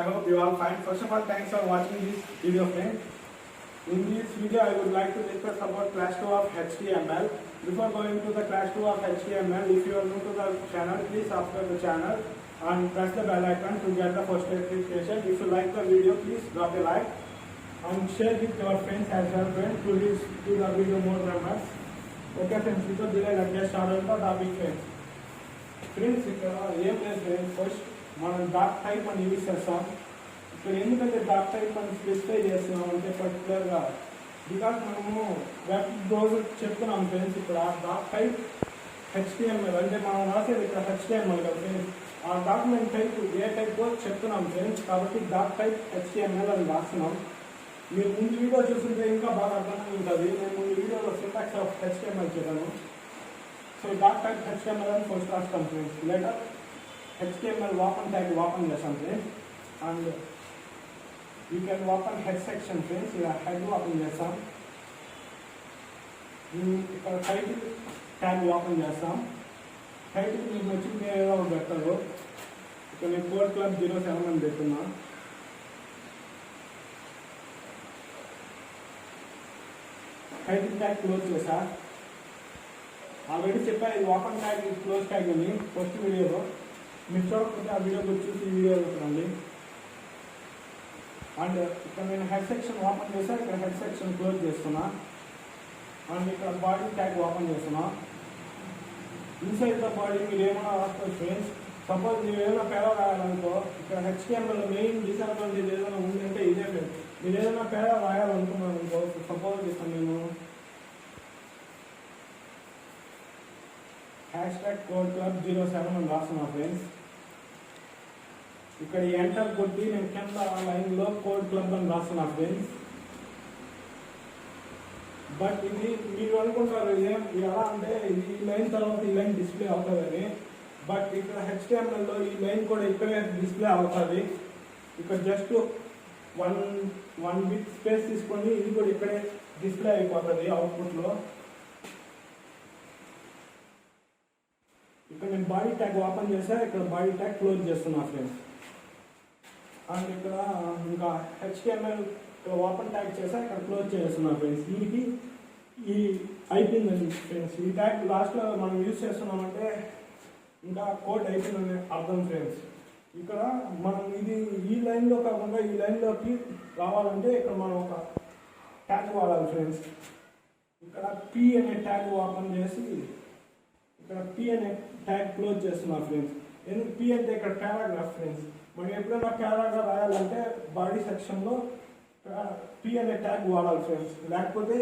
I hope you all fine. First of all, thanks for watching this video, friends. In this video, I would like to discuss about class 2 of HTML. Before going to the class 2 of HTML, if you are new to the channel, please subscribe the channel and press the bell icon to get the first notification. If you like the video, please drop a like and share with your friends as well, friends, to reach to the video more members. Okay, friends, without delay, let's get started the topic, friends. Friends, first మనం dock type అని use చేస్తాం. ఇక్కడ ఎందుకంటే dock type అని specify చేస్తున్నాం అంటే పర్టికులర్గా because మనము వెబ్ బ్రౌజర్ చెప్తున్నాం ఫ్రెండ్స్. ఇక్కడ డాక్ టైప్ HTML అంటే మనం రాసేది ఇక్కడ HTML కదా ఫ్రెండ్స్. ఆ డాక్యుమెంట్ టైప్ ఏ టైప్ చెప్తున్నాం ఫ్రెండ్స్. కాబట్టి డాక్ టైప్ HTML అని రాస్తున్నాం. మీరు ముందు వీడియో చూస్తుంటే ఇంకా బాగా అర్థమై ఉంటుంది. నేను ముందు వీడియోలో సింటాక్స్ ఆఫ్ HTML చెప్పాను. సో డాక్ టైప్ HTML అని ఫస్ట్ రాస్తాం friends. Later HTML open tag open చేస్తాం friends. And you can open head section friends. ఇలా హెడ్ ఓపెన్ చేస్తాం. ఇక్కడ టైటిల్ ట్యాగ్ ఓపెన్ చేస్తాం. టైటిల్ మీకు వచ్చింది ఏదో పెట్టరు. ఇక్కడ నేను కోడ్ క్లబ్ 07 అని పెట్టున్నా. టైటిల్ ట్యాగ్ క్లోజ్ చేసా. ఆల్రెడీ చెప్పా ఇది ఓపెన్ ట్యాగ్ ఇది క్లోజ్ ట్యాగ్ అని ఫస్ట్ వీడియోలో. మీరు చూడకపోతే ఆ వీడియో చూసి వీడియో చూడండి. అండ్ ఇక్కడ నేను హెడ్ సెక్షన్ ఓపెన్ చేసా. ఇక్కడ హెడ్ సెక్షన్ క్లోజ్ చేస్తున్నా. అండ్ ఇక్కడ బాడీ ట్యాగ్ ఓపెన్ చేస్తున్నా. ఇన్సైడ్ ద బాడీ మీరు ఏమైనా రాసుకోవచ్చు ఫ్రెండ్స్. సపోజ్ మీరు ఏదైనా పేరా రాయాలనుకో ఇక్కడ HTML మెయిన్ డిసడ్వాంటేజ్ ఏదైనా ఉందంటే ఇదే ఫ్రెండ్స్. మీరు ఏదైనా పేరా రాయాలనుకున్నాను అనుకో, సపోజ్ ఇక్కడ నేను #code club 07 అని రాస్తున్నా ఫ్రెండ్స్. ఇక్కడ ఎంటర్ కొట్టి నేను కింద లైన్లో కోడ్ క్లబ్ అని రాస్తున్నా ఫ్రెండ్స్. బట్ ఇది మీరు అనుకుంటారు ఎలా అంటే ఇది ఈ లైన్ తర్వాత ఈ లైన్ డిస్ప్లే అవుతుందని. బట్ ఇక్కడ HTMLలో ఈ లైన్ కూడా ఇక్కడే డిస్ప్లే అవుతుంది. ఇక్కడ జస్ట్ వన్ బిట్ స్పేస్ తీసుకొని ఇది కూడా ఇక్కడే డిస్ప్లే అయిపోతుంది అవుట్పుట్లో. ఇక్కడ నేను బాడీ ట్యాగ్ ఓపెన్ చేసా. ఇక్కడ బాడీ ట్యాగ్ క్లోజ్ చేస్తున్నా ఫ్రెండ్స్. అండ్ ఇక్కడ ఇంకా HTML ఓపెన్ ట్యాగ్ చేసా. ఇక్కడ క్లోజ్ చేస్తున్నా ఫ్రెండ్స్. ఈ అయిపోయిందండి ఫ్రెండ్స్. ఈ ట్యాగ్ లాస్ట్లో మనం యూజ్ చేస్తున్నామంటే ఇంకా కోడ్ అయిపోయిందని అర్థం ఫ్రెండ్స్. ఇక్కడ మనం ఇది ఈ లైన్లో కాకుండా ఈ లైన్లోకి రావాలంటే ఇక్కడ మనం ఒక ట్యాగ్ వాడాలి ఫ్రెండ్స్. ఇక్కడ P అనే ట్యాగ్ ఓపెన్ చేసి ఇక్కడ P అనే ట్యాగ్ క్లోజ్ చేస్తున్నా ఫ్రెండ్స్. ఎందుకు P అంటే ఇక్కడ పారాగ్రాఫ్ ఫ్రెండ్స్. మనం ఎప్పుడైనా పారాగ్రాఫ్ రాయాలంటే బాడీ సెక్షన్లో P అనే ట్యాగ్ వాడాలి ఫ్రెండ్స్. లేకపోతే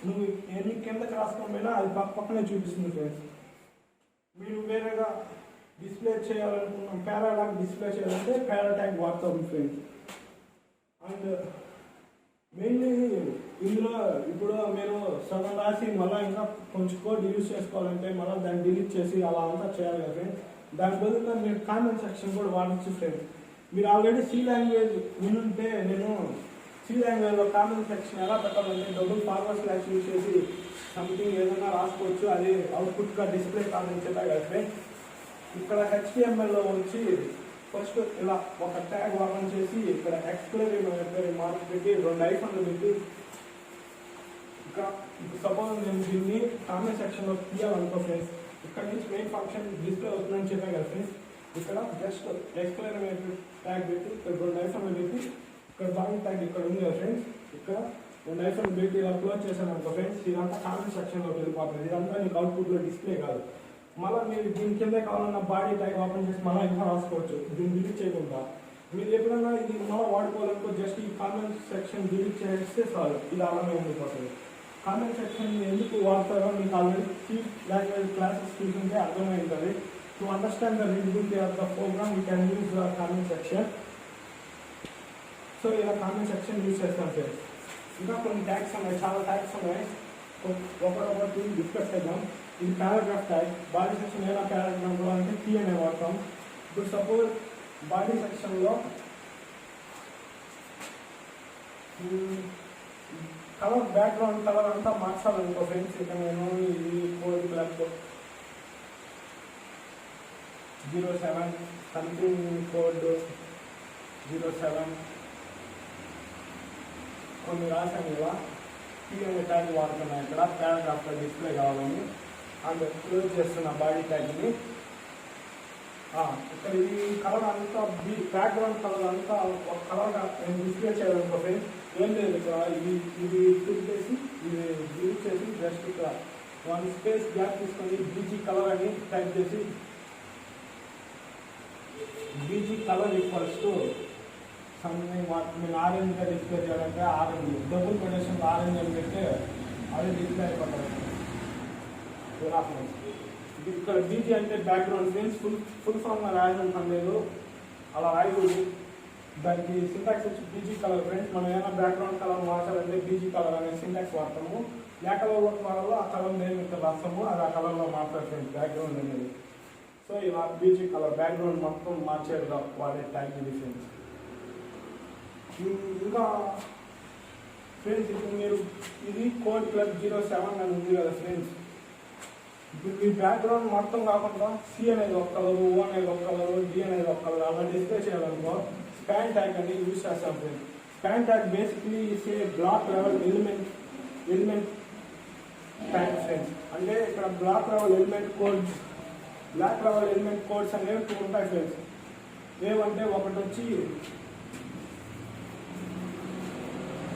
నువ్వు ఎన్ని కిందకి రాసుకోకపోయినా అది పక్కనే చూపిస్తుంది ఫ్రెండ్స్. మీరు వేరేగా డిస్ప్లే చేయాలనుకున్నాం పారాగ్రాఫ్ డిస్ప్లే చేయాలంటే పారా ట్యాగ్ వాడతాం ఫ్రెండ్స్. అండ్ మెయిన్లీ ఇందులో ఇప్పుడు మీరు సగం రాసి మళ్ళీ ఇంకా కొంచెం కోడ్ యూజ్ చేసుకోవాలంటే మళ్ళీ దాన్ని డిలీట్ చేసి అలా అంతా చేయాలి కదా ఫ్రెండ్స్. దాని బదులుగా మీరు కామెంట్ సెక్షన్ కూడా వాడచ్చు ఫ్రెండ్స్. మీరు ఆల్రెడీ C లాంగ్వేజ్ వినుంటే నేను C లాంగ్వేజ్లో కామెంట్ సెక్షన్ ఎలా పెట్టాలంటే $// యూజ్ చేసి సంథింగ్ ఏదైనా రాసుకోవచ్చు. అది అవుట్పుట్గా డిస్ప్లే కామెంట్గా కదా ఫ్రెండ్స్. ఇక్కడ HTMLలో వచ్చి ఫస్ట్ ఇలా ఒక ట్యాగ్ ఓపెన్ చేసి ఇక్కడ ఎక్స్క్లమేటరీ మార్క్ పెట్టి 2 ఐఫన్లు పెట్టి ఇక్కడ సపోజ్ నేను దీన్ని కామెంట్ సెక్షన్లో తీయాలనుకో ఫ్రెండ్స్. ఇక్కడ నుంచి మెయిన్ ఫంక్షన్ డిస్ప్లే అవుతుందని చెప్పాను కదా ఫ్రెండ్స్. ఇక్కడ జస్ట్ ఎక్స్క్లమేటరీ ట్యాగ్ పెట్టి ఇక్కడ 2 ఐఫన్లు పెట్టి ఇక్కడ బాడీ ట్యాగ్ ఇక్కడ ఉంది కదా ఫ్రెండ్స్. ఇక్కడ 2 ఐఫన్లు పెట్టి ఇలా క్లోజ్ చేశాను అనుకో ఫ్రెండ్స్. ఇదంతా కామెంట్ సెక్షన్లోకి వెళ్ళిపోతుంది. ఇదంతా నీకు అవుట్పుట్లో డిస్ప్లే కాదు. మళ్ళీ మీరు దీని కింద కావాలన్న బాడీ ట్యాగ్ ఓపెన్ చేసి మళ్ళీ ఇంకా రాసుకోవచ్చు దీన్ని డిలీట్ చేయకుండా. మీరు ఎప్పుడైనా ఇది మళ్ళీ వాడుకోవాలనుకో జస్ట్ ఈ కామెంట్ సెక్షన్ డిలీట్ చేస్తే చాలు. ఇది అలానే ఉండిపోతుంది. కామెంట్ సెక్షన్ ఎందుకు వాడతారో మీకు ఆల్రెడీ C లాంగ్వేజ్ క్లాసెస్ చూసుకుంటే అర్థమవుతుంది. To understand the readability of the program you can use the comment section. So ఇలా కామెంట్ సెక్షన్ యూజ్ చేస్తాం సార్. ఇంకా కొన్ని ట్యాగ్స్ ఉన్నాయి, చాలా ట్యాగ్స్ ఉన్నాయి. ఒకటి డిస్కస్ చేద్దాం. ఇది పారాగ్రాఫ్ ట్యాగ్. బాడీ సెక్షన్ ఏదైనా పారాగ్రాఫ్ అంటే P అనే వాడతాం. ఇప్పుడు సపోజ్ బాడీ సెక్షన్లో కలర్ బ్యాక్గ్రౌండ్ కలర్ అంతా మార్చాలనుకో ఫ్రెండ్స్. ఇక్కడ నేను ఇది కోడ్ బ్లాక్ 07 సంథింగ్ కోడ్ 07 కొన్ని రాశాను ఇలా పిఎంఏ ట్యాగ్ వాడుతున్నాను ఇక్కడ పారాగ్రాఫ్లో డిస్ప్లే కావాలని అండ్ క్లోజ్ చేస్తున్న బాడీ ట్యాగ్ని. ఇక్కడ ఈ కలర్ అంతా బ్యాక్గ్రౌండ్ కలర్ అంతా ఒక కలర్గా నేను డిస్ప్లే చేయాలనుకోండి ఏం లేదు. ఇక్కడ ఇది క్లిక్ చేసి ఇది డిలీట్ చేసి జస్ట్ ఇక్కడ 1 స్పేస్ గ్యాప్ తీసుకొని బీజీ కలర్ అని టైప్ చేసి BG colour equals to something నేను ఆరెంజ్గా డిస్ప్లే చేయాలంటే ఆరెంజ్ డబుల్ కొటేషన్ ఆరెంజ్ అని పెడితే అది డిస్ప్లే అయిపోతుంది. ఇక్కడ బీజీ అంటే బ్యాక్గ్రౌండ్ ఫ్రెండ్స్ ఫుల్ ఫామ్గా రాయడం లేదు, అలా రాయకూడదు. దానికి సింటాక్స్ వచ్చి బీజీ కలర్ ఫ్రెండ్స్. మనం ఏమైనా బ్యాక్గ్రౌండ్ కలర్ మార్చాలంటే బీజీ కలర్ అనే సింటాక్స్ వాడతాము. ఏ కలర్లో వాడాలో ఆ కలర్ నేను ఇక్కడ రాస్తాము, అది ఆ కలర్లో మారుతారు ఫ్రెండ్స్ బ్యాక్గ్రౌండ్ అనేది. సో ఇలా బీజీ కలర్ బ్యాక్గ్రౌండ్ మొత్తం మార్చేది వాడే ట్యాగ్ ఇది ఫ్రెండ్స్. ఇంకా ఫ్రెండ్స్ ఇప్పుడు మీరు ఇది కోడ్ క్లబ్ 07 అని ఉంది కదా ఫ్రెండ్స్. ఇప్పుడు మీ బ్యాక్గ్రౌండ్ మొత్తం కాకుండా సి అనేది ఒక కలరు, ఓ అనేది ఒక కలరు, డి అనేది ఒక కలర్ అలా డిస్ప్లే చేయాలనుకో స్పాన్ ట్యాగ్ అని యూజ్ చేస్తాం friends. Span tag basically is a block level element tag friends. అంటే ఇక్కడ బ్లాక్ లెవెల్ ఎలిమెంట్ కోడ్స్ అనేవి 2 ఉంటాయి ఫ్రెండ్స్. ఏమంటే ఒకటి వచ్చి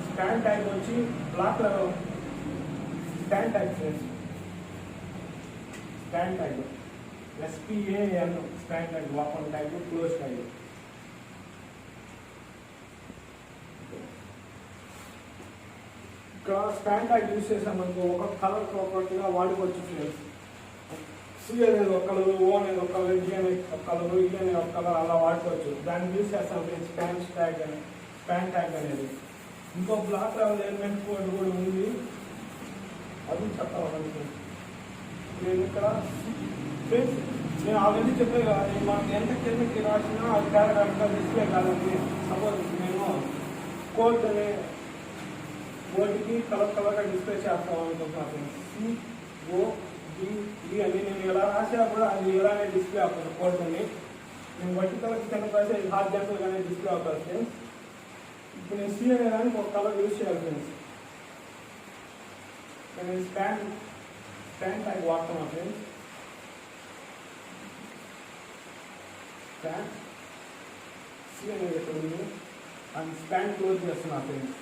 స్పాన్ ట్యాగ్ వచ్చి block level span tag friends. Span tag SPAN span tag open tag close tag. ఇక్కడ span tag use చేసామనుకో ఒక కలర్ ఒకటిగా వాడుకోవచ్చు ఫ్రెండ్స్. సి అనేది ఒక కలర్, ఓ అనేది ఒక కలర్, డి అనేది ఒక కలర్, ఈ అనేది ఒక కలర్ అలా వాడుకోవచ్చు. దాన్ని యూజ్ చేస్తాం ఫ్రెండ్స్ స్పాన్ ట్యాగ్ అనేది. ఇంకో బ్లాక్ లెవెల్ ఎలిమెంట్ కోడ్ కూడా ఉంది, అది చెప్తాను. నేను ఇక్కడ ఫ్రెండ్స్ నేను ఆల్రెడీ చెప్పాను కదా, నేను మనకి ఎంత కిందకి రాసినా అది పారాగ్రాఫ్గా డిస్ప్లే కాదండి. సపోజ్ నేను కోడ్ అనే వర్డ్కి కలర్గా డిస్ప్లే చేస్తాం అనుకుంటున్నాను ఫ్రెండ్స్. CODE అని నేను ఎలా రాసినా కూడా అది ఎలానే డిస్ప్లే అవుతుంది కోడ్ అని. నేను వర్టికల్కి కింద రాసి హార్జెంటల్గానే డిస్ప్లే అవుతుంది ఫ్రెండ్స్. ఇప్పుడు నేను సి అనే దానికి ఒక కలర్ యూజ్ చేయాలి ఫ్రెండ్స్. నేను స్పాన్ ట్యాగ్ వాడుతున్నాను ఫ్రెండ్స్. స్పాన్ సి అనేది ఎక్కడ ఉంది అండ్ స్పాన్ క్లోజ్ చేస్తున్నా ఫ్రెండ్స్.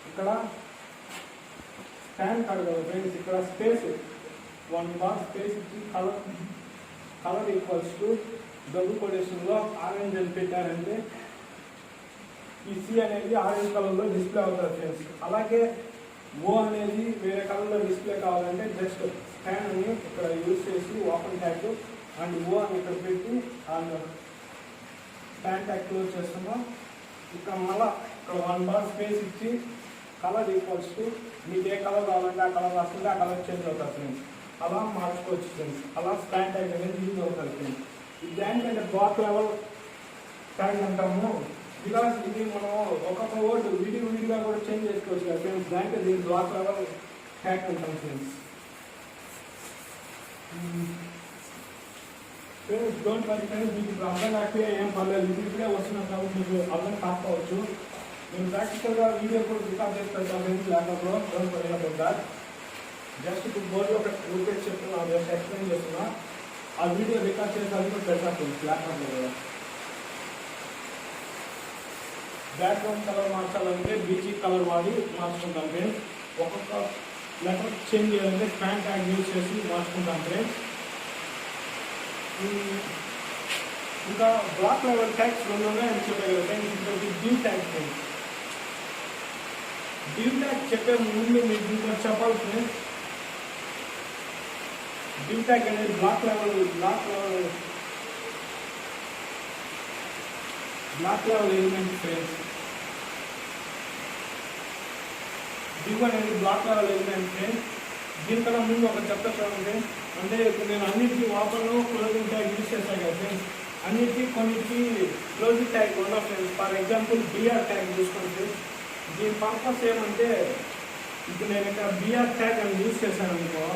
ఇక్కడ స్పాన్ కాదు కదా ఫ్రెండ్స్, ఇక్కడ స్పేస్ 1 బార్ స్పేస్ ఇచ్చి కలర్ ఈక్వల్స్ టు డబుల్ కొటేషన్లో ఆరెంజ్ అని పెట్టారంటే ఈ సి అనేది ఆరెంజ్ కలర్లో డిస్ప్లే అవుతుంది ఫ్రెండ్స్. అలాగే ఓ అనేది వేరే కలర్లో డిస్ప్లే కావాలంటే జస్ట్ స్పాన్ అని ఇక్కడ యూజ్ చేసి ఓపెన్ ట్యాగ్ అండ్ ఓ అని ఇక్కడ పెట్టి అండ్ స్పాన్ ట్యాగ్ క్లోజ్ చేస్తున్నాం. ఇక్కడ మళ్ళీ ఇక్కడ 1 బార్ స్పేస్ ఇచ్చి కలర్ ఈక్వల్స్ టు మీకు ఏ కలర్ కావాలంటే ఆ కలర్ రాస్తుంటే ఆ కలర్ చేంజ్ అవుతుంది ఫ్రెండ్స్. అలా మార్చుకోవచ్చు ఫ్రెండ్స్. అలా స్పాన్ ట్యాగ్ అనేది యూజ్ అవుతుంది ఫ్రెండ్స్. ఇది ఏంటంటే బ్లాక్ లెవెల్ ట్యాగ్ అంటాము. బికాస్ ఇది మనం ఒక్కొక్క వర్డ్ విడిగా కూడా చేంజ్ చేసుకోవచ్చు కదా ఫ్రెండ్స్. దాంట్లో దీన్ని బ్లాక్ లెవెల్ ట్యాగ్ అంటాం friends. Friends don't worry friends, మీకు ఇప్పుడు అర్థం కాకపోతే ఏం పర్లేదు, ఇది ఇప్పుడే వస్తున్నాం కాబట్టి మీకు అర్థం కాకపోవచ్చు. నేను ప్రాక్టికల్గా వీడియో కూడా రికార్డ్ చేసి పెడతాను ఫ్రెండ్స్ ల్యాప్టాప్లో. Don't worry about that. Just ఇప్పుడు బోర్డులో ఒక రూపేజ్ చెప్తున్నా, జస్ట్ ఎక్స్ప్లెయిన్ చేస్తున్నా. ఆ వీడియో రికార్డ్ చేసి అది కూడా పెడతాను ఫ్రెండ్స్ ల్యాప్టాప్లో కూడా. బ్యాక్గ్రౌండ్ కలర్ మార్చాలంటే బీజీ కలర్ వాడి మార్చుకుంటాం ఫ్రెండ్స్. ఒక్కొక్క లెటర్ చేంజ్ చేయాలంటే స్పాన్ ట్యాగ్ యూజ్ చేసి మార్చుకుంటాం ఫ్రెండ్స్. ఇంకా బ్లాక్ లెవెల్ ట్యాగ్స్ 2 ఉన్నాయని చెప్పారు కదా ఫ్రెండ్స్. ఇంకొకటి div tag friends. Div tag చెప్పే ముందు మీకు ఇంకా చెప్పాలి ఫ్రెండ్స్. డివ్ ట్యాగ్ అనేది block level element friends. Div అనేది బ్లాక్ లెవెల్ ఎలిమెంట్ ఫ్రెండ్స్. దీనికన్నా ముందు ఒక చెప్తా చూడండి. అంటే ఇప్పుడు నేను అన్నిటికీ ఓపెన్ క్లోజింగ్ ట్యాగ్ యూజ్ చేస్తాను కదా ఫ్రెండ్స్. అన్నిటికీ కొన్నిటికి క్లోజింగ్ ట్యాగ్ ఉండవు friends. For example BR tag చూసుకోండి. దీని పర్పస్ ఏమంటే ఇప్పుడు నేను ఇక్కడ బిఆర్ ట్యాగ్ అని యూజ్ చేశాను అనుకో,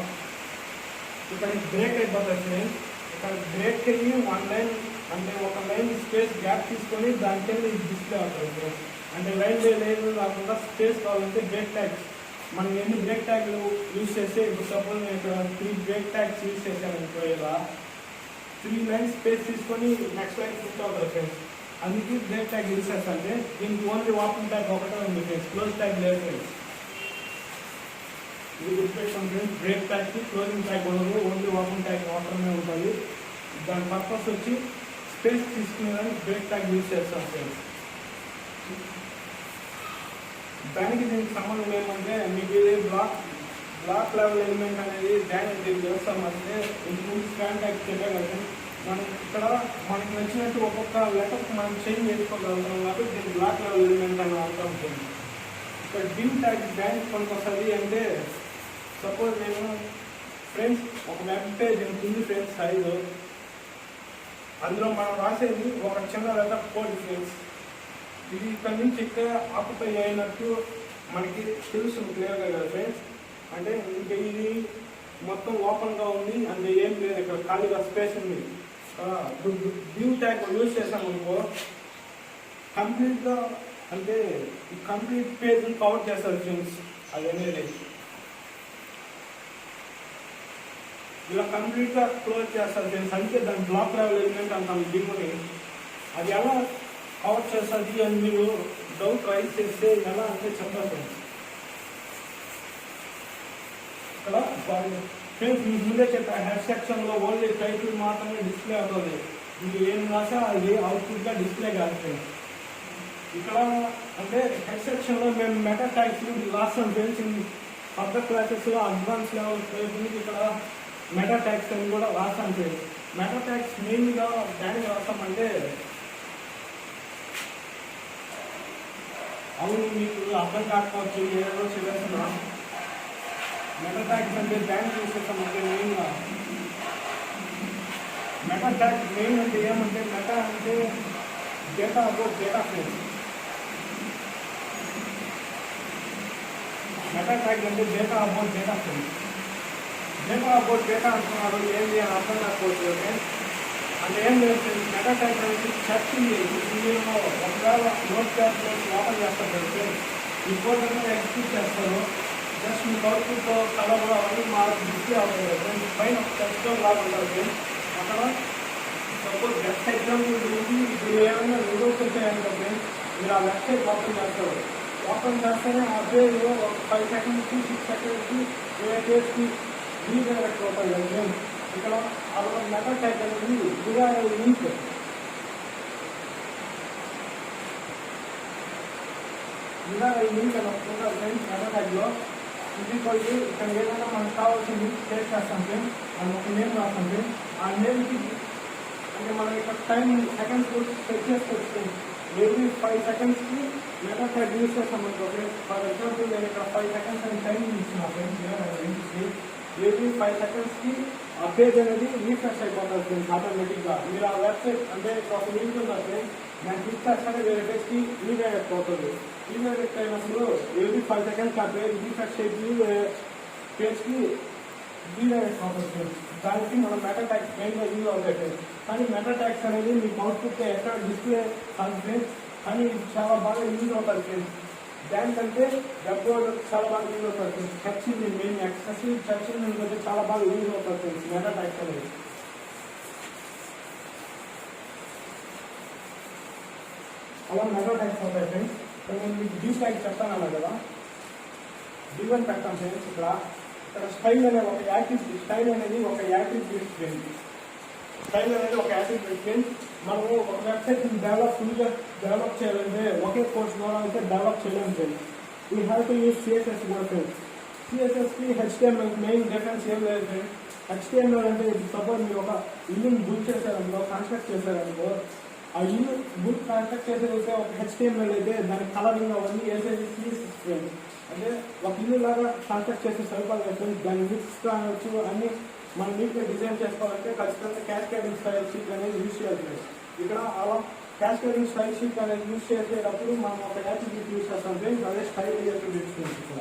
ఇక్కడ బ్రేక్ అయిపోతుంది ఫ్రెండ్స్. ఇక్కడ బ్రేక్ అయ్యి 1 లైన్ అంటే ఒక లైన్ స్పేస్ గ్యాప్ తీసుకొని దాని కింద ఇది డిస్ప్లే అవుతుంది ఫ్రెండ్స్. అంటే లైన్ బై లైన్ కాకుండా స్పేస్ కావాలంటే బ్రేక్ ట్యాగ్స్ మనం ఎన్ని బ్రేక్ ట్యాగ్లు యూజ్ చేస్తే ఇప్పుడు సపోజ్ నేను ఇక్కడ 3 బ్రేక్ ట్యాగ్స్ యూజ్ చేశాను ఇలా 3 లైన్స్ స్పేస్ తీసుకొని నెక్స్ట్ లైన్ ఫిట్ అవుతుంది ఫ్రెండ్స్. అందుకే బ్రేక్ ట్యాగ్ యూజ్ చేస్తాంటే దీనికి ఓన్లీ ఓపెన్ ట్యాగ్ ఒకటే ఉంది ఫ్రెండ్స్, క్లోజ్ ట్యాగ్ లేదు ఫ్రెండ్స్. ఇది గుర్తుపెట్టుకోండి ఫ్రెండ్స్, బ్రేక్ ట్యాగ్కి క్లోజింగ్ ట్యాగ్ ఉండదు, ఓన్లీ ఓపెన్ ట్యాగ్ మాత్రమే ఉంటుంది. దాని పర్పస్ వచ్చి స్పేస్ తీసుకునేదానికి బ్రేక్ ట్యాగ్ యూజ్ చేస్తాం ఫ్రెండ్స్. దానికి దీనికి సంబంధం ఏమంటే మీకు ఇది బ్లాక్ లెవెల్ ఎలిమెంట్ అనేది దాన్ని దీనికి చేస్తామంటే ఇంతకుముందు స్కాన్ ట్యాగ్ చెప్పే కదా మనం ఇక్కడ మనకి నచ్చినట్టు ఒక్కొక్క లెటర్ మనం చేంజ్ చేసుకోగలుగుతాం కాబట్టి దీనికి బ్లాక్ లెవెల్ ఎలిమెంట్ అని అర్థం ఉంటుంది. ఇక్కడ డిమ్ ట్యాగ్ బ్యాంక్ పనికి వస్తుంది అంటే సపోజ్ నేను ఫ్రెండ్స్ ఒక వెబ్ పేజ్ ఉంటుంది ఫ్రెండ్స్ సైజు, అందులో మనం రాసేది ఒక చిన్న లెటర్ కోడ్ ఫ్రెండ్స్. ఇది ఇక్కడ నుంచి ఇక్కడ ఆక్యుపై అయినట్టు మనకి తెలుస్తుంది క్లియర్గా కదా ఫ్రెండ్స్. అంటే ఇంకా ఇది మొత్తం ఓపెన్గా ఉంది అంటే ఏం లేదు, ఇక్కడ ఖాళీగా స్పేస్ ఉంది. డివ్ ట్యాగ్ యూజ్ చేసామనుకో కంప్లీట్గా అంటే ఈ కంప్లీట్ పేజ్ని కవర్ చేస్తారు ఫ్రెండ్స్. అదేనేది ఇలా కంప్లీట్గా క్లోజ్ చేస్తారు ఫ్రెండ్స్. అంటే దాని బ్లాక్ లెవెల్ ఎలిమెంట్ అంటాం డివ్ని. అది ఎలా కవర్ చేస్తుంది అని మీరు డౌట్ రైజ్ చేస్తే ఎలా అంటే చెప్పాలి ఫ్రెండ్స్. ఇక్కడ ఫ్రెండ్స్ మీకు ముందే చెప్పాను హెడ్ సెక్షన్లో ఓన్లీ టైటిల్ మాత్రమే డిస్ప్లే అవుతుంది, మీకు ఏం రాసా అది అవుట్పుట్గా డిస్ప్లే కాదు ఫ్రెండ్స్. ఇక్కడ అంటే హెడ్ సెక్షన్లో మేము మెటా ట్యాగ్స్ రాస్తాం ఫ్రెండ్స్. ఫర్దర్ క్లాసెస్లో అడ్వాన్స్ లెవెల్ ఇక్కడ మెటా ట్యాగ్స్ అని కూడా రాస్తాం ఫ్రెండ్స్. మెటా ట్యాగ్స్ మెయిన్గా దానికి రాస్తామంటే అవును మీకు అర్థం కాకపోవచ్చు ఏదో చేస్తున్నా. మెటా ట్యాగ్స్ అంటే బ్యాంక్ చేసేస్తామంటే మెయిన్గా మెటా ట్యాగ్ మెయిన్ అంటే ఏమంటే మెటా అంటే data about data friends. Meta tag అంటే data about data friends. Data about data అంటున్నారు ఏంటి అని అర్థం కాకపోవచ్చు ఫ్రెండ్స్. అంటే ఏం లేదు ఫ్రెండ్స్, మెటా ట్యాగ్ అనేది చర్చ్ ఇందులో ఒకవేళ నోట్ ప్యాడ్ ఓపెన్ చేస్తారు ఫ్రెండ్స్. ఈ కోడ్ అనేది ఎగ్జిక్యూట్ చేస్తారు. జస్ట్ మీ అవుట్పుట్ కలర్ అవన్నీ మాకు డిస్ప్లే అవుతుంది ఫ్రెండ్స్. పైన టెక్స్ట్ లాగా ఉంటుంది ఫ్రెండ్స్. అక్కడ సపోజ్ బెస్ట్ ఎగ్జాంపుల్ గురించి ఇప్పుడు ఏమైనా రిజల్ట్స్ వచ్చాయనుకో ఫ్రెండ్స్, మీరు ఆ వెబ్సైట్ ఓపెన్ చేస్తారు. ఓపెన్ చేస్తేనే ఆ పేజ్ ఒక 5 సెకండ్స్కి 6 సెకండ్స్కి ఏ పేజ్కి రీడైరెక్ట్ అవుతాయి కదా ఫ్రెండ్స్. ఇక్కడ అలా మెటా ట్యాగ్ అనేది యూఆర్ఎల్ లింక్ అని వస్తుంటారు ఫ్రెండ్స్. మెటా ట్యాగ్లో ఇది కొద్ది ఇక్కడ ఏదైనా మనకు కావాల్సిన లింక్ క్రియేట్ చేస్తాం ఫ్రెండ్స్. మనం ఒక నేమ్ రాస్తాం ఫ్రెండ్స్. ఆ నేమ్కి అంటే మనం ఇక్కడ టైం సెకండ్స్ సెట్ చేసుకోవచ్చు. ఎవ్రీ 5 సెకండ్స్కి మెటా ట్యాగ్ యూజ్ చేస్తాం అనుకో ఫ్రెండ్స్. ఫర్ ఎగ్జాంపుల్ నేను ఇక్కడ 5 సెకండ్స్ అని టైం ఇచ్చిన ఫ్రెండ్స్. ఎవ్రీ 5 సెకండ్స్కి ఆ పేజ్ అనేది రీఫ్రెష్ అయిపోతుంది ఫ్రెండ్స్ ఆటోమేటిక్గా. మీరు ఆ వెబ్సైట్ అంటే ఒక లింక్ ఉన్నారు ఫ్రెండ్స్, దాన్ని క్లిక్ చేస్తానే వేరే పేజ్కి రీడైరెక్ట్ అవుతుంది. రీడైరెక్ట్ అయినప్పుడు ఎవ్రీ 5 సెకండ్స్ ఆ పేజ్ రీఫ్రెష్ అయిపోయి పేజ్కి రీడైరెక్ట్ అవుతుంది ఫ్రెండ్స్. దానికి మనం మెటా ట్యాగ్స్ మెయిన్గా యూజ్ అవుతాయి ఫ్రెండ్స్. కానీ మెటా ట్యాగ్స్ అనేది మీ అవుట్పుట్ ఎక్కడ డిస్ప్లే కాదు ఫ్రెండ్స్, కానీ చాలా బాగా యూజ్ అవుతుంది ఫ్రెండ్స్. దానికంటే వెబ్లో చాలా బాగా యూజ్ అవుతుంది friends. Church engine main excessive church engine అయితే చాలా బాగా యూజ్ అవుతుంది ఫ్రెండ్స్ మెటా ట్యాగ్స్ అనేది. అలా మెటా ట్యాగ్స్ అవుతాయి ఫ్రెండ్స్. నేను మీకు డీ ట్యాగ్ చెప్తాను అలా కదా, D1 పెట్టాం ఫ్రెండ్స్. ఇక్కడ స్టైల్ అనే ఒక యాట్రిబ్యూట్, స్టైల్ అనేది ఒక యాట్రిబ్యూట్ ఫ్రెండ్స్. స్టైల్ అనేది ఒక యాట్రిబ్యూట్ ఫ్రెండ్స్. మనము ఒక వెబ్సైట్ డెవలప్ చేయాలంటే ఒకే కోర్స్ ద్వారా అయితే డెవలప్ చేయలేము friends. We have to use CSS కూడా ఫ్రెండ్స్. CSSకి HTML మెయిన్ డిఫరెన్స్ ఏం లేదు ఫ్రెండ్స్. HTML అంటే సపోజ్ మీరు ఒక ఇల్లుని బుక్ చేశారనుకో, కన్స్ట్రక్ట్ చేశారనుకో, ఆ ఇల్లు బుక్ కన్స్ట్రక్ట్ చేసేదైతే ఒక HTML అయితే దాని కలరింగ్ అవన్నీ వేసేది CSS ఫ్రెండ్స్. అంటే ఒక ఇల్లు లాగా కన్స్ట్రక్ట్ చేసే సరిపోతుంది ఫ్రెండ్స్. దాని మిక్స్ కావచ్చు అన్ని మనం నీట్గా డిజైన్ చేసుకోవాలంటే ఖచ్చితంగా క్యాస్కేడింగ్ స్టైల్ షీట్ అనేది యూజ్ చేయాలి ఫ్రెండ్స్. ఇక్కడ అలా క్యాస్కేడింగ్ స్టైల్ షీట్ అనేది యూజ్ చేసేటప్పుడు మనం ఒక యాట్రిబ్యూట్ యూజ్ చేస్తాం ఫ్రెండ్స్. అదే స్టైల్ యాట్రిబ్యూట్స్ ఫ్రెండ్స్. ఇక్కడ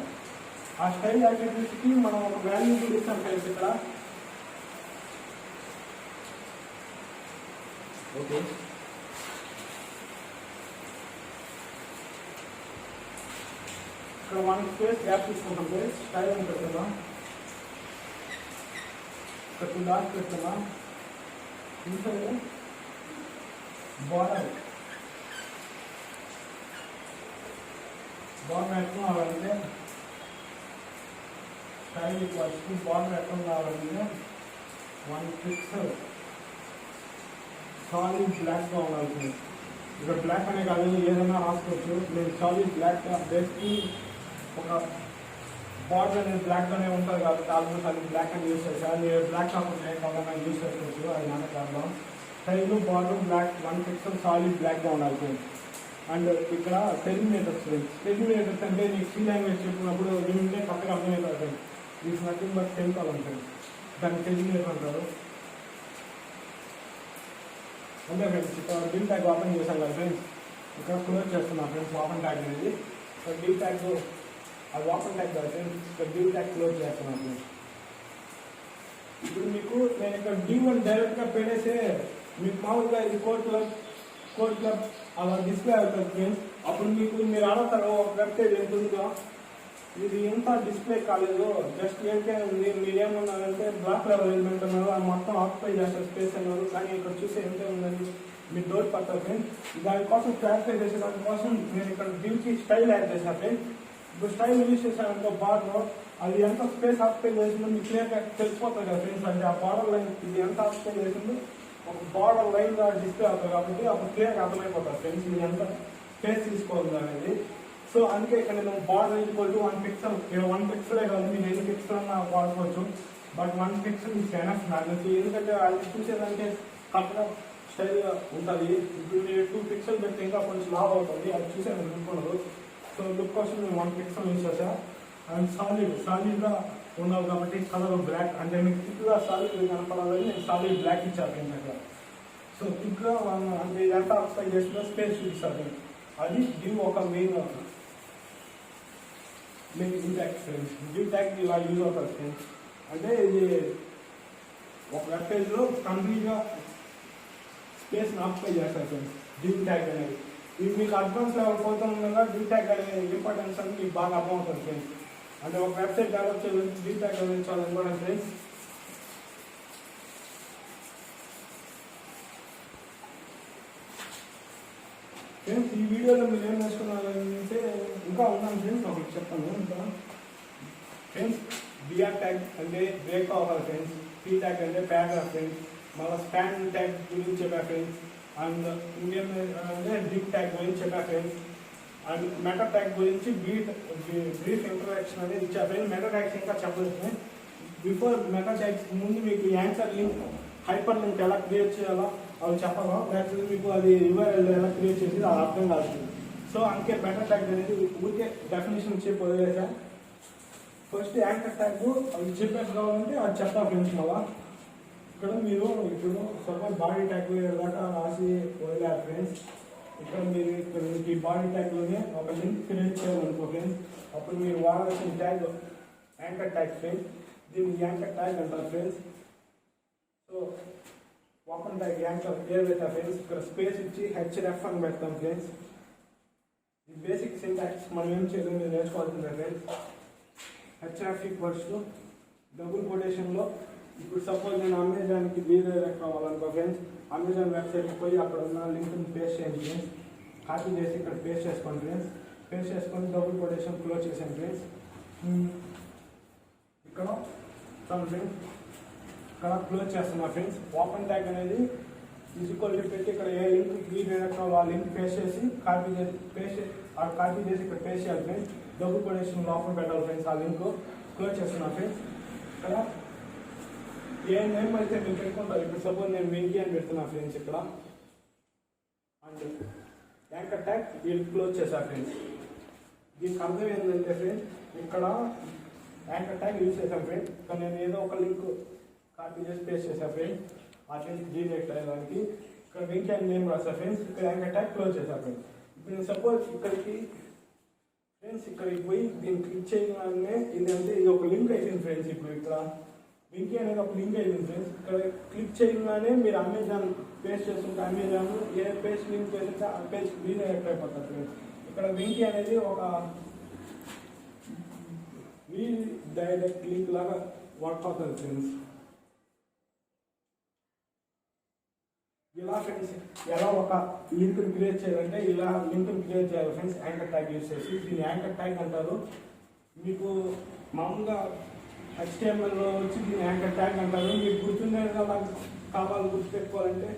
ఆ స్టైల్ యాట్రిబ్యూట్స్కి మనం ఒక వాల్యూ కూడా ఇస్తాం ఫ్రెండ్స్. ఇక్కడ ఓకే, ఇక్కడ 1 స్పేస్ గ్యాప్ తీసుకుంటాం ఫ్రెండ్స్. స్టైల్ అని పెట్టుకుందాం. ఇక్కడ 2 డాట్స్ పెట్టుకుందాం. ఇన్సైడ్ బార్డర్ ఎట్లా కావాలంటే స్టైల్ వచ్చి బార్డర్ ఎట్లా కావాలంటే 1 పిక్సెల్ సాలిడ్ బ్లాక్గా ఉండాలి. ఇక్కడ బ్లాక్ అనే కాదు, ఏదైనా రాసుకోవచ్చు. నేను సాలిడ్ బ్లాక్ బేస్కి ఒక బార్డర్ అనేది బ్లాక్గానే ఉంటుంది కాబట్టి ఆల్మోస్ట్ అది బ్లాక్ అని యూస్ చేస్తాను. అది బ్లాక్ కాకుండా కలర్ యూస్ చేసుకోవచ్చు. అది నాన్న కారణం. Style border black 1 pixel solid బ్లాక్గా ఉండాలి. అండ్ ఇక్కడ టెర్మినేటర్స్ అంటే నీకు సి లాంగ్వేజ్ చెప్పినప్పుడు వింటే పక్కన అర్థమవుతుంది. దీస్ నథింగ్ బట్ కెమికల్ అంటారు, దాన్ని టెర్మినేటర్ అంటారు. అంటే ఫ్రెండ్స్ ఇక్కడ బిల్ ట్యాగ్ ఓపెన్ చేశాను కదా ఫ్రెండ్స్, ఇక్కడ క్లోజ్ చేస్తున్నాను ఫ్రెండ్స్. ఓపెన్ ట్యాగ్ అనేది ఇక్కడ బిల్ ట్యాగ్, అది ఓపెన్ ట్యాగ్ కదా ఫ్రెండ్స్. ఇక్కడ బిల్ ట్యాగ్ క్లోజ్ చేస్తున్నాను ఫ్రెండ్స్. ఇప్పుడు మీకు నేను ఇక్కడ D1 డైరెక్ట్గా పెట్టేస్తే మీకు మామూలుగా ఇది కోడ్ క్లబ్ అలా డిస్ప్లే అవుతుంది ఫ్రెండ్స్. అప్పుడు మీరు అడుగుతారు ఒక వెబ్సైట్ ఎంత ఉందో, ఇది ఎంత డిస్ప్లే కాలేదు, జస్ట్ ఏంటే ఉంది, మీరేమన్నారంటే బ్లాక్ లెవెల్ ఎలిమెంట్ అన్నారు, అది మొత్తం ఆక్యుపై చేస్తారు స్పేస్ అన్నారు. కానీ ఇక్కడ చూస్తే ఎంత ఉందని మీరు డోర్ పడతారు ఫ్రెండ్స్. దానికోసం క్లారిఫై చేసే దానికోసం నేను ఇక్కడ దీనికి స్టైల్ యాడ్ చేశాను ఫ్రెండ్స్. ఇప్పుడు స్టైల్ యూజ్ చేశానంటే బార్డర్ అది ఎంత స్పేస్ ఆక్యుపై చేసిందో మీకు క్లియర్గా తెలిసిపోతుంది కదా ఫ్రెండ్స్. అంటే ఆ బార్డర్ లైన్ ఇది ఎంత ఆక్యుపై చేసిందో ఒక బార్డర్ లైన్ డిస్ప్లే అవుతుంది కాబట్టి అప్పుడు క్లియర్గా అర్థమైపోతుంది ఫ్రెండ్స్ ఇది ఎంత స్పేస్ తీసుకోవాలి అనేది. సో అందుకే ఇక్కడ నేను బార్డర్ ఈక్వల్ టు 1 పిక్సెల్, 1 పిక్సెలే కాదు మీరు ఎన్ని పిక్సెల్ అన్నా వాడుకోవచ్చు. బట్ 1 పిక్సెల్ ఇస్ ఎనఫ్ నాకు నుంచి, ఎందుకంటే అది చూసేదానికి కరెక్ట్గా స్టైల్గా ఉంటుంది. ఇప్పుడు మీరు 2 పిక్సెల్ పెడితే ఇంకా కొంచెం లావ్ అవుతుంది, అది చూసేదానికి లుక్ ఉండదు. సో లుక్ కోసం నేను 1 పిక్సెల్ యూజ్ చేసా. అండ్ సాలిడ్గా ఉన్నావు కాబట్టి కలర్ బ్లాక్, అంటే మీకు థిక్గా సాలిడ్ కనపడాలని నేను సాలిడ్ బ్లాక్ ఇచ్చాను అక్కడ. సో థిక్గా అంటే ఎంత ఎక్స్పెక్ట్ చేసిందో స్పేస్ చూపిస్తాను. అది గివ్ ఒక main impact friends. Give tag ఇలా యూజ్ అవుతుంది ఫ్రెండ్స్. అంటే ఇది ఒక వెబ్ పేజ్లో కంప్లీట్గా స్పేస్ని ఆక్యుపై చేస్తారు ఫ్రెండ్స్ గివ్ ట్యాగ్ అనేది. ఇది మీకు అడ్వాన్స్ లెవెల్ పోతుండగా గివ్ ట్యాగ్ అనే ఇంపార్టెన్స్ అనేది మీకు బాగా అర్థమవుతుంది ఫ్రెండ్స్. అంటే ఒక వెబ్సైట్ డెవలప్ చేయాలి గివ్ ట్యాగ్ అనేది చాలా ఇంపార్టెంట్ ఫ్రెండ్స్. ఫ్రెండ్స్ ఈ వీడియోలో మీరు ఏం నేర్చుకున్నారంటే ఇంకా ఉన్నాను ఫ్రెండ్స్, ఒకటి చెప్తాను. ఇంకా ఫ్రెండ్స్ బిఆర్ ట్యాగ్ అంటే బ్రేక్ అవ్వాలి ఫ్రెండ్స్, పీ ట్యాగ్ అంటే పారాగ్రాఫ్ ఫ్రెండ్స్, మళ్ళీ స్పాన్ ట్యాగ్ గురించి చెప్పా ఫ్రెండ్స్, అండ్ ఇండియన్ అంటే డిప్ ట్యాగ్ గురించి చెప్పా ఫ్రెండ్స్, అండ్ మెటా ట్యాగ్ గురించి బ్రీఫ్ ఇంట్రడక్షన్ అనేది ఇచ్చా ఫ్రెండ్స్. మెటా ట్యాగ్స్ ఇంకా చెప్పలేదు. బిఫోర్ మెటా ట్యాగ్స్ ముందు మీకు యాంకర్ లింక్, హైపర్ లింక్ ఎలా క్రియేట్ చేయాలో అవి చెప్పాలా, యాక్చువల్లీ మీకు అది URL ఎలా క్రియేట్ చేసి అది అర్థం కాదు. సో అందుకే మెటా ట్యాగ్ అనేది ఊరికే డెఫినేషన్ చెప్పి వదిలేసా. ఫస్ట్ యాంకర్ ట్యాగ్ అవి చెప్పేసి కావాలంటే అది చెప్తా ఫ్రెండ్స్. మళ్ళా ఇక్కడ మీరు ఇప్పుడు సపోజ్ బాడీ ట్యాగ్ దాకా రాసి వదిలేరు ఫ్రెండ్స్. ఇక్కడ మీరు ఇక్కడ ఈ బాడీ ట్యాగ్లోనే ఒక లింక్ క్రియేట్ చేయాలనుకో ఫ్రెండ్స్. అప్పుడు మీరు వాడాల్సిన ట్యాగ్ యాంకర్ ట్యాగ్ ఫ్రెండ్స్. దీన్ని యాంకర్ ట్యాగ్ అంటారు friends. So open tag anchor పేరు పెట్టా ఫ్రెండ్స్. ఇక్కడ స్పేస్ ఇచ్చి HRF అని పెడతాం ఫ్రెండ్స్. ఈ బేసిక్ సింటాక్స్ మనం ఏం చేయాలి మీరు నేర్చుకోవాల్సిందే friends. HRF equals to double కొటేషన్లో ఇప్పుడు సపోజ్ నేను అమెజాన్కి డైరెక్ట్ అవ్వాలనుకో ఫ్రెండ్స్, అమెజాన్ వెబ్సైట్కి పోయి అక్కడ ఉన్న లింక్ని పేస్ట్ చేయండి ఫ్రెండ్స్. కాపీ చేసి ఇక్కడ పేస్ట్ చేసుకోండి ఫ్రెండ్స్. పేస్ట్ చేసుకొని డబుల్ కొటేషన్ క్లోజ్ చేసాను ఫ్రెండ్స్. ఇక్కడ చాలు ఫ్రెండ్స్, ఇక్కడ క్లోజ్ చేస్తున్నా ఫ్రెండ్స్. ఓపెన్ ట్యాగ్ అనేది ఈక్వల్ పెట్టి ఇక్కడ ఏ లింక్ డైరెక్ట్ ఆ లింక్ పేస్ట్ చేసి కాపీ చేసి ఇక్కడ పేస్ట్ చేయాలి ఫ్రెండ్స్. డబుల్ కొటేషన్ లోపల పెట్టాలి ఫ్రెండ్స్. ఆ లింక్ క్లోజ్ చేస్తున్నా ఫ్రెండ్స్. ఇక్కడ ఏ నేమ్ అయితే మీరు పెట్టుకుంటారు. ఇప్పుడు సపోజ్ నేను వెంకీ అని పెడుతున్నా ఫ్రెండ్స్ ఇక్కడ. అండ్ యాంకర్ ట్యాగ్ వీళ్ళు క్లోజ్ చేశా ఫ్రెండ్స్. దీనికి అర్థం ఏంటంటే ఫ్రెండ్స్ ఇక్కడ యాంకర్ ట్యాగ్ యూజ్ చేశాను ఫ్రెండ్స్. ఇక్కడ నేను ఏదో ఒక లింక్ కాపీ చేసి పేస్ట్ చేశా ఫ్రెండ్స్. ఆ లింక్ డీరెక్ట్ అయ్యేదానికి ఇక్కడ వెంకీ అని నేమ్ రాసా ఫ్రెండ్స్. ఇక్కడ యాంకర్ ట్యాగ్ క్లోజ్ చేశా ఫ్రెండ్స్. ఇప్పుడు నేను సపోజ్ ఇక్కడికి ఫ్రెండ్స్ ఇక్కడికి పోయి దీన్ని క్లిక్ చేయగానే ఇది అంటే ఇది ఒక లింక్ అయిపోయింది ఫ్రెండ్స్. ఇప్పుడు ఇక్కడ లింక్ అనేది ఒక లింక్ అయింది ఫ్రెండ్స్. ఇక్కడ క్లిక్ చేయగానే మీరు అమెజాన్ పేస్ట్ చేస్తుంటే అమెజాన్ ఏ పేజ్ లింక్ చేస్తుంటే ఆ పేజ్ రీడైరెక్ట్ అయిపోతుంది ఫ్రెండ్స్. ఇక్కడ లింక్ అనేది ఒక రీడైరెక్ట్ లింక్ లాగా వర్క్ అవుతుంది ఫ్రెండ్స్. ఇలా ఫ్రెండ్స్ ఎలా ఒక లింక్ క్రియేట్ చేయాలంటే ఇలా లింక్ క్రియేట్ చేయాలి ఫ్రెండ్స్. యాంకర్ ట్యాగ్ యూజ్ చేసి దీన్ని యాంకర్ ట్యాగ్ అంటారు. మీకు మామూలుగా HTML వచ్చి దీన్ని యాంకర్ ట్యాగ్ అంటారు. మీకు గుర్తుండేది కావాలి గుర్తుపెట్టుకోవాలంటే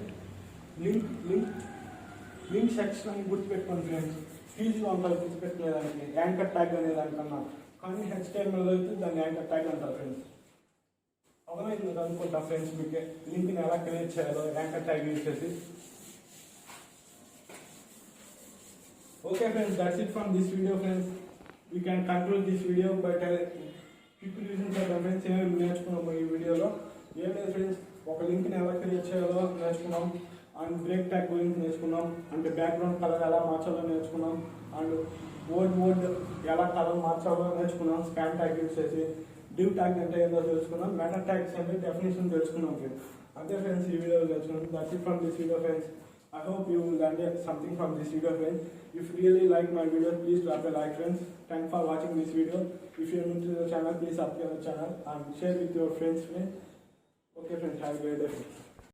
లింక్ సెక్షన్ అని గుర్తుపెట్టుకోండి ఫ్రెండ్స్. ఈజీగా ఉంటుంది గుర్తుపెట్టుకునేదానికి యాంకర్ ట్యాగ్ అనే దానికన్నా. కానీ HTML అయితే దాన్ని యాంకర్ ట్యాగ్ అంటారు ఫ్రెండ్స్. అర్థమైంది అనుకుంటా ఫ్రెండ్స్ మీకు లింక్ని ఎలా క్రియేట్ చేయాలో యాంకర్ ట్యాగ్ యూజ్ చేసి. Okay friends, that's it from this video friends. We can conclude this video but quick revision చేద్దాం ఫ్రెండ్స్. ఏమేమి నేర్చుకున్నాము ఈ వీడియోలో ఏం లేదు ఫ్రెండ్స్. ఒక లింక్ని ఎలా క్రియేట్ చేయాలో నేర్చుకున్నాం. అండ్ బ్రేక్ ట్యాగ్ గురించి నేర్చుకున్నాం. అంటే బ్యాక్గ్రౌండ్ కలర్ ఎలా మార్చాలో నేర్చుకున్నాం. అండ్ వర్డ్ ఎలా కలర్ మార్చాలో నేర్చుకున్నాం స్కాన్ ట్యాగ్ యూజ్ చేసి. డివ్ ట్యాగ్ అంటే ఏదో తెలుసుకున్నాం. మెటా ట్యాగ్స్ అంటే డెఫినేషన్ తెలుసుకున్నాం ఫ్రెండ్స్. అంతే ఫ్రెండ్స్ ఈ వీడియోలో తెలుసుకున్నాం. That's it from this video friends. I hope you will learn something from this video friends. If you really like my video, please drop a like friends. Thanks for watching this video. If you are new to the channel, please subscribe the channel and share with your friends. Okay friends, have a great day.